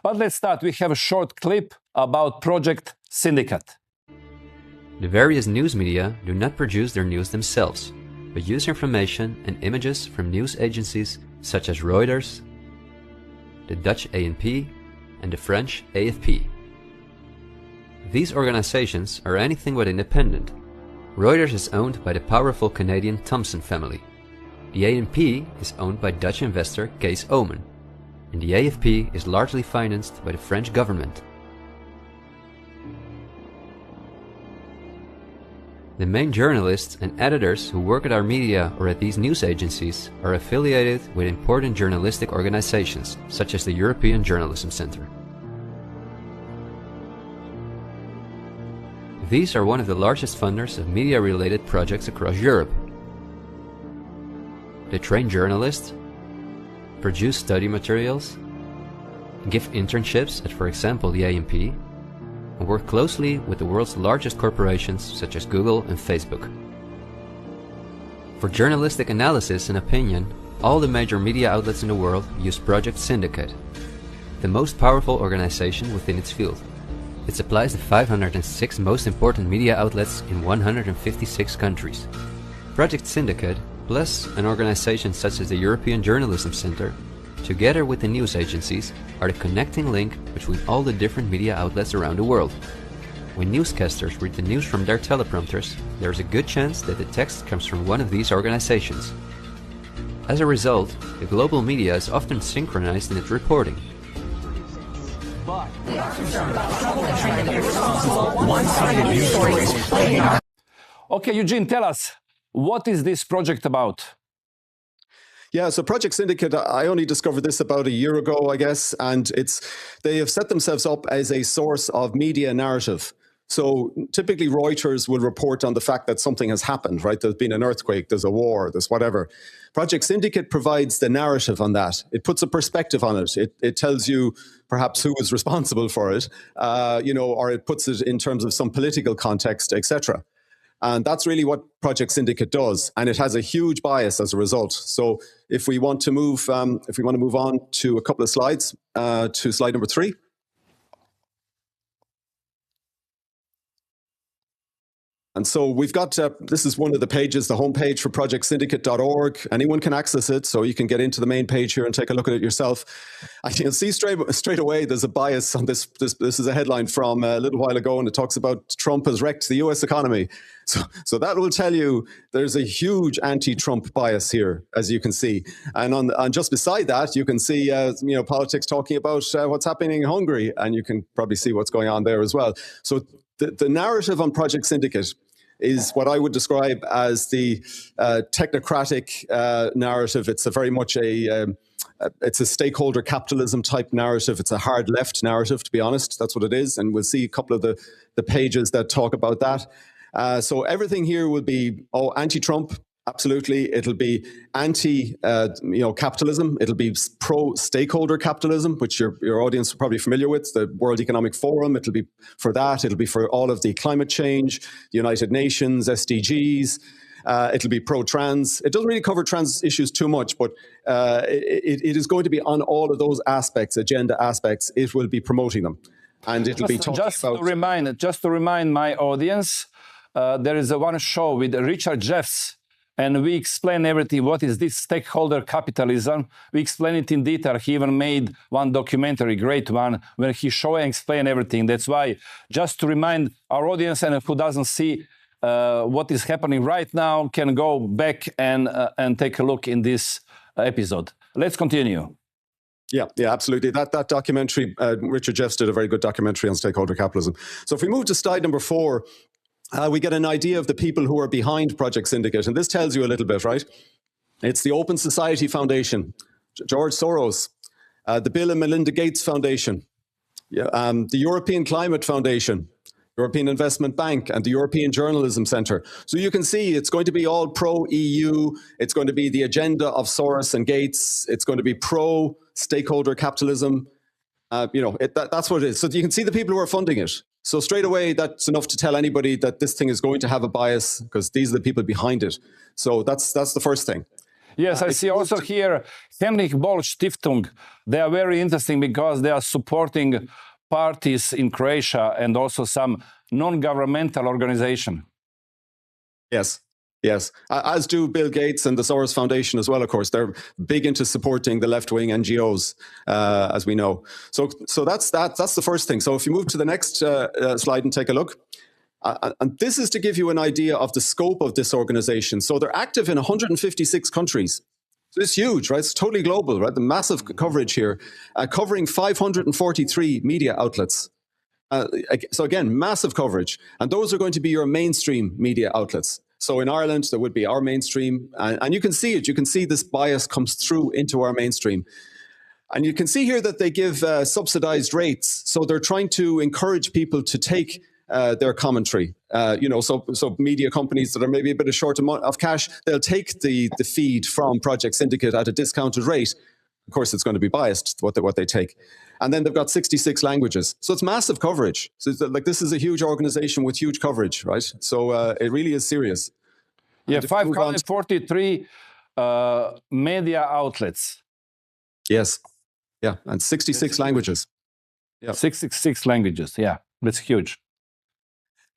But let's start. We have a short clip about Project Syndicate. The various news media do not produce their news themselves, but use information and images from news agencies such as Reuters, the Dutch ANP, and the French AFP. These organizations are anything but independent. Reuters is owned by the powerful Canadian Thomson family. The ANP is owned by Dutch investor Kees Omen, and the AFP is largely financed by the French government. The main journalists and editors who work at our media or at these news agencies are affiliated with important journalistic organizations, such as the European Journalism Centre. These are one of the largest funders of media-related projects across Europe. They train journalists, produce study materials, give internships at, for example, the ANP, and work closely with the world's largest corporations such as Google and Facebook. For journalistic analysis and opinion, all the major media outlets in the world use Project Syndicate, the most powerful organization within its field. It supplies the 506 most important media outlets in 156 countries. Project Syndicate, plus an organization such as the European Journalism Centre, together with the news agencies, are the connecting link between all the different media outlets around the world. When newscasters read the news from their teleprompters, there is a good chance that the text comes from one of these organizations. As a result, the global media is often synchronized in its reporting. Okay, Eugene, tell us, what is this project about? Yeah, so Project Syndicate, I only discovered this about a year ago, I guess, and they have set themselves up as a source of media narrative. So typically Reuters will report on the fact that something has happened, right? There's been an earthquake, there's a war, there's whatever. Project Syndicate provides the narrative on that. It puts a perspective on it. It tells you perhaps who is responsible for it, or it puts it in terms of some political context, etc. And that's really what Project Syndicate does, and it has a huge bias as a result. So if we want to move on to a couple of slides, to slide number 3. And so we've got, this is one of the pages, the homepage for projectsyndicate.org. Anyone can access it, so you can get into the main page here and take a look at it yourself. And you'll see straight away there's a bias on this. This is a headline from a little while ago, and it talks about Trump has wrecked the US economy. So that will tell you there's a huge anti-Trump bias here, as you can see. And just beside that, you can see politics talking about what's happening in Hungary, and you can probably see what's going on there as well. So the narrative on Project Syndicate is what I would describe as the technocratic narrative. It's very much it's a stakeholder capitalism type narrative. It's a hard left narrative, to be honest. That's what it is. And we'll see a couple of the pages that talk about that. So everything here will be anti-Trump. Absolutely. It'll be anti-capitalism. It'll be pro-stakeholder capitalism, which your audience is probably familiar with, the World Economic Forum. It'll be for that. It'll be for all of the climate change, the United Nations, SDGs. It'll be pro-trans. It doesn't really cover trans issues too much, but it is going to be on all of those aspects, agenda aspects. It will be promoting them. And it'll be talking about... Just to remind my audience, there is one show with Richard Jeffs, and we explain everything. What is this stakeholder capitalism? We explain it in detail. He even made one documentary, great one, where he show and explain everything. That's why, just to remind our audience and who doesn't see what is happening right now, can go back and take a look in this episode. Let's continue. Yeah, absolutely. That documentary, Richard Jeffs did a very good documentary on stakeholder capitalism. So if we move to slide number 4, we get an idea of the people who are behind Project Syndicate. And this tells you a little bit, right? It's the Open Society Foundation, George Soros, the Bill and Melinda Gates Foundation, the European Climate Foundation, European Investment Bank, and the European Journalism Centre. So you can see it's going to be all pro-EU. It's going to be the agenda of Soros and Gates. It's going to be pro-stakeholder capitalism. That's what it is. So you can see the people who are funding it. So straight away, that's enough to tell anybody that this thing is going to have a bias, because these are the people behind it. So that's the first thing. Yes, I see also here Heinrich Boll Stiftung. They are very interesting because they are supporting parties in Croatia and also some non-governmental organization. Yes. Yes, as do Bill Gates and the Soros Foundation as well, of course. They're big into supporting the left-wing NGOs, as we know. So that's the first thing. So if you move to the next slide and take a look. And this is to give you an idea of the scope of this organization. So they're active in 156 countries. So it's huge, right? It's totally global, right? The massive coverage here, covering 543 media outlets. So again, massive coverage. And those are going to be your mainstream media outlets. So in Ireland, there would be our mainstream. And you can see it. You can see this bias comes through into our mainstream. And you can see here that they give subsidized rates. So they're trying to encourage people to take their commentary. So media companies that are maybe a bit short of cash, they'll take the feed from Project Syndicate at a discounted rate. Of course, it's going to be biased, what they take. And then they've got 66 languages. So it's massive coverage. So it's like this is a huge organization with huge coverage, right? So it really is serious. Yeah, 543 media outlets. Yes. Yeah, and 66 languages. Yeah. 66 languages, yeah. That's huge.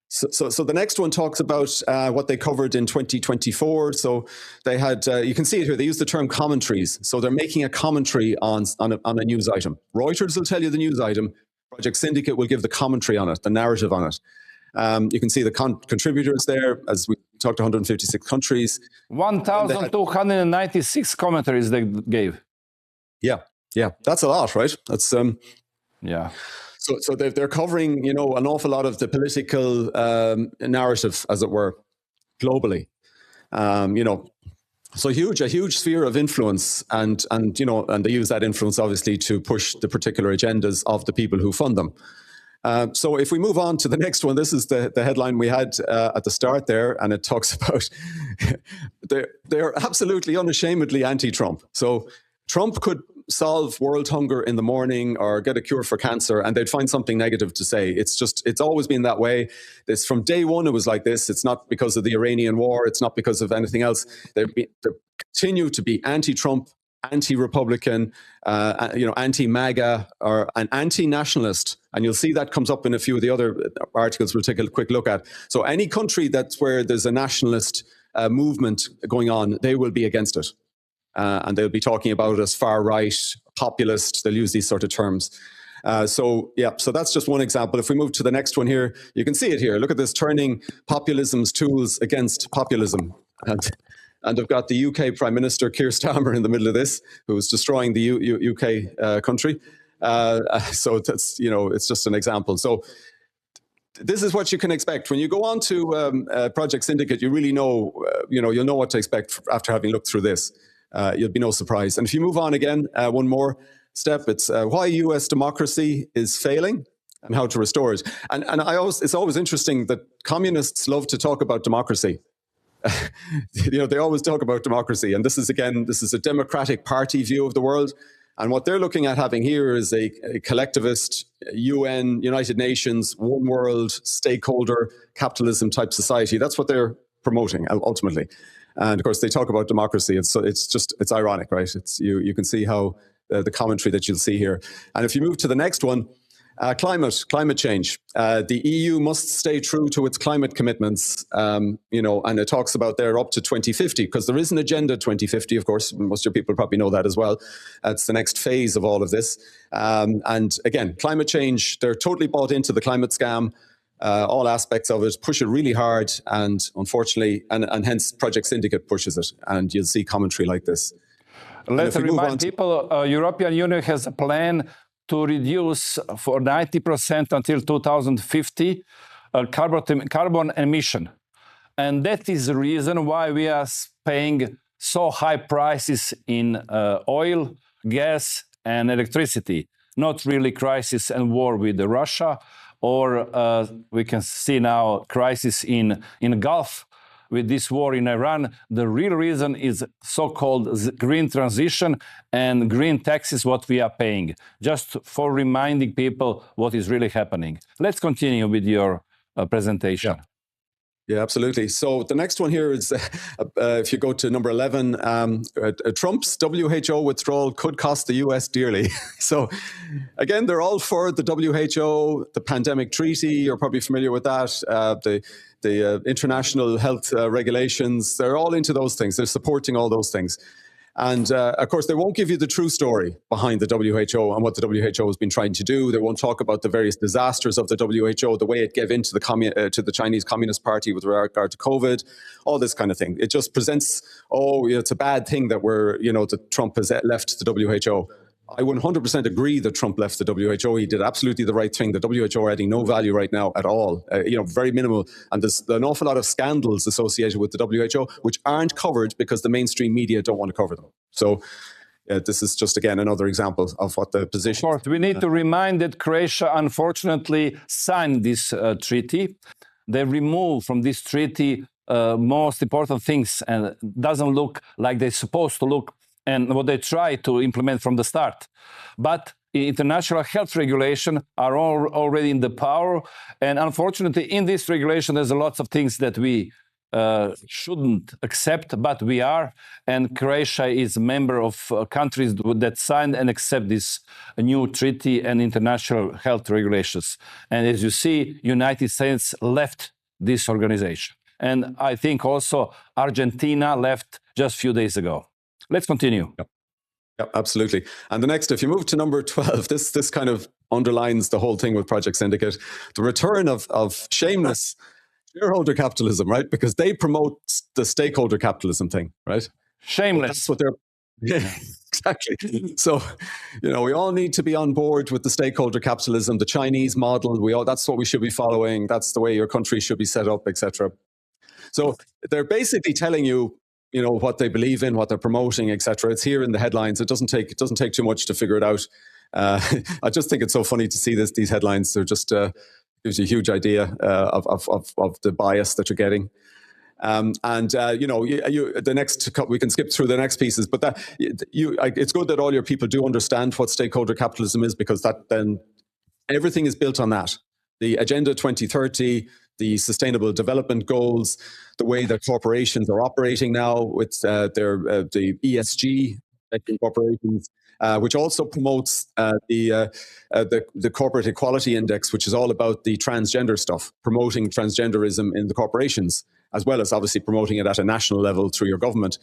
So the next one talks about what they covered in 2024. So they had, you can see it here, they use the term commentaries. So they're making a commentary on a news item. Reuters will tell you the news item. Project Syndicate will give the commentary on it, the narrative on it. You can see the contributors there, as we talked to 156 countries. 1,296 commentaries they gave. Yeah, that's a lot, right? That's yeah. So they're covering, an awful lot of the political narrative, as it were, globally. So a huge sphere of influence, and they use that influence obviously to push the particular agendas of the people who fund them. So if we move on to the next one, this is the headline we had at the start there, and it talks about they're absolutely unashamedly anti-Trump. So Trump could solve world hunger in the morning or get a cure for cancer, and they'd find something negative to say. It's always been that way. This from day one, it was like this. It's not because of the Iranian war. It's not because of anything else. They continue to be anti-Trump, anti-Republican, anti-MAGA, or an anti-nationalist. And you'll see that comes up in a few of the other articles we'll take a quick look at. So any country that's where there's a nationalist movement going on, they will be against it. And they'll be talking about it as far right, populist. They'll use these sort of terms. So that's just one example. If we move to the next one here, you can see it here. Look at this, turning populism's tools against populism. And they've got the UK Prime Minister Keir Starmer in the middle of this, who is destroying the UK country. So that's, it's just an example. So this is what you can expect. When you go on to Project Syndicate, you really know, you'll know what to expect after having looked through this. You'll be no surprise. And if you move on again, one more step, it's why US democracy is failing and how to restore it. And it's always interesting that communists love to talk about democracy. They always talk about democracy. And this is a democratic party view of the world. And what they're looking at having here is a collectivist, UN, United Nations, one world, stakeholder, capitalism type society. That's what they're promoting ultimately. And of course, they talk about democracy. It's ironic, right? You can see how the commentary that you'll see here. And if you move to the next one, climate change. The EU must stay true to its climate commitments, and it talks about there up to 2050, because there is an agenda 2050, of course. Most of your people probably know that as well. It's the next phase of all of this. And again, climate change, they're totally bought into the climate scam. All aspects of it, push it really hard, and unfortunately, and hence Project Syndicate pushes it, and you'll see commentary like this. Let's remind people, European Union has a plan to reduce for 90% until 2050 carbon emission. And that is the reason why we are paying so high prices in oil, gas, and electricity. Not really crisis and war with Russia, or we can see now crisis in Gulf with this war in Iran. The real reason is so-called green transition and green taxes, what we are paying, just for reminding people what is really happening. Let's continue with your presentation. Yeah, absolutely. So the next one here is, if you go to number 11, Trump's WHO withdrawal could cost the US dearly. So again, they're all for the WHO, the pandemic treaty. You're probably familiar with that. The international health regulations. They're all into those things. They're supporting all those things. And of course, they won't give you the true story behind the WHO and what the WHO has been trying to do. They won't talk about the various disasters of the WHO, the way it gave in to the Chinese Communist Party with regard to COVID, all this kind of thing. It just presents, it's a bad thing that that Trump has left the WHO. I 100% agree that Trump left the WHO. He did absolutely the right thing. The WHO are adding no value right now at all, very minimal. And there's an awful lot of scandals associated with the WHO, which aren't covered because the mainstream media don't want to cover them. So this is just, again, another example of what the position... Of course, we need to remind that Croatia, unfortunately, signed this treaty. They removed from this treaty most important things, and it doesn't look like they're supposed to look, and what they try to implement from the start. But international health regulation are already in the power. And unfortunately, in this regulation, there's lots of things that we shouldn't accept, but we are. And Croatia is a member of countries that signed and accept this new treaty and international health regulations. And as you see, United States left this organization. And I think also Argentina left just a few days ago. Let's continue. Yep, absolutely. And the next, if you move to number 12, this kind of underlines the whole thing with Project Syndicate, the return of shameless shareholder capitalism, right? Because they promote the stakeholder capitalism thing, right? Shameless. That's what they're... Yeah, exactly. So, we all need to be on board with the stakeholder capitalism, the Chinese model. That's what we should be following. That's the way your country should be set up, etc. So they're basically telling you, what they believe in, what they're promoting, etc. It's here in the headlines. It doesn't take too much to figure it out. I just think it's so funny to see these headlines. They're just gives you a huge idea of the bias that you're getting. The next, we can skip through the next pieces, but it's good that all your people do understand what stakeholder capitalism is, because then everything is built on that. The Agenda 2030, the Sustainable Development Goals, the way that corporations are operating now with the ESG corporations, which also promotes the Corporate Equality Index, which is all about the transgender stuff, promoting transgenderism in the corporations, as well as obviously promoting it at a national level through your government.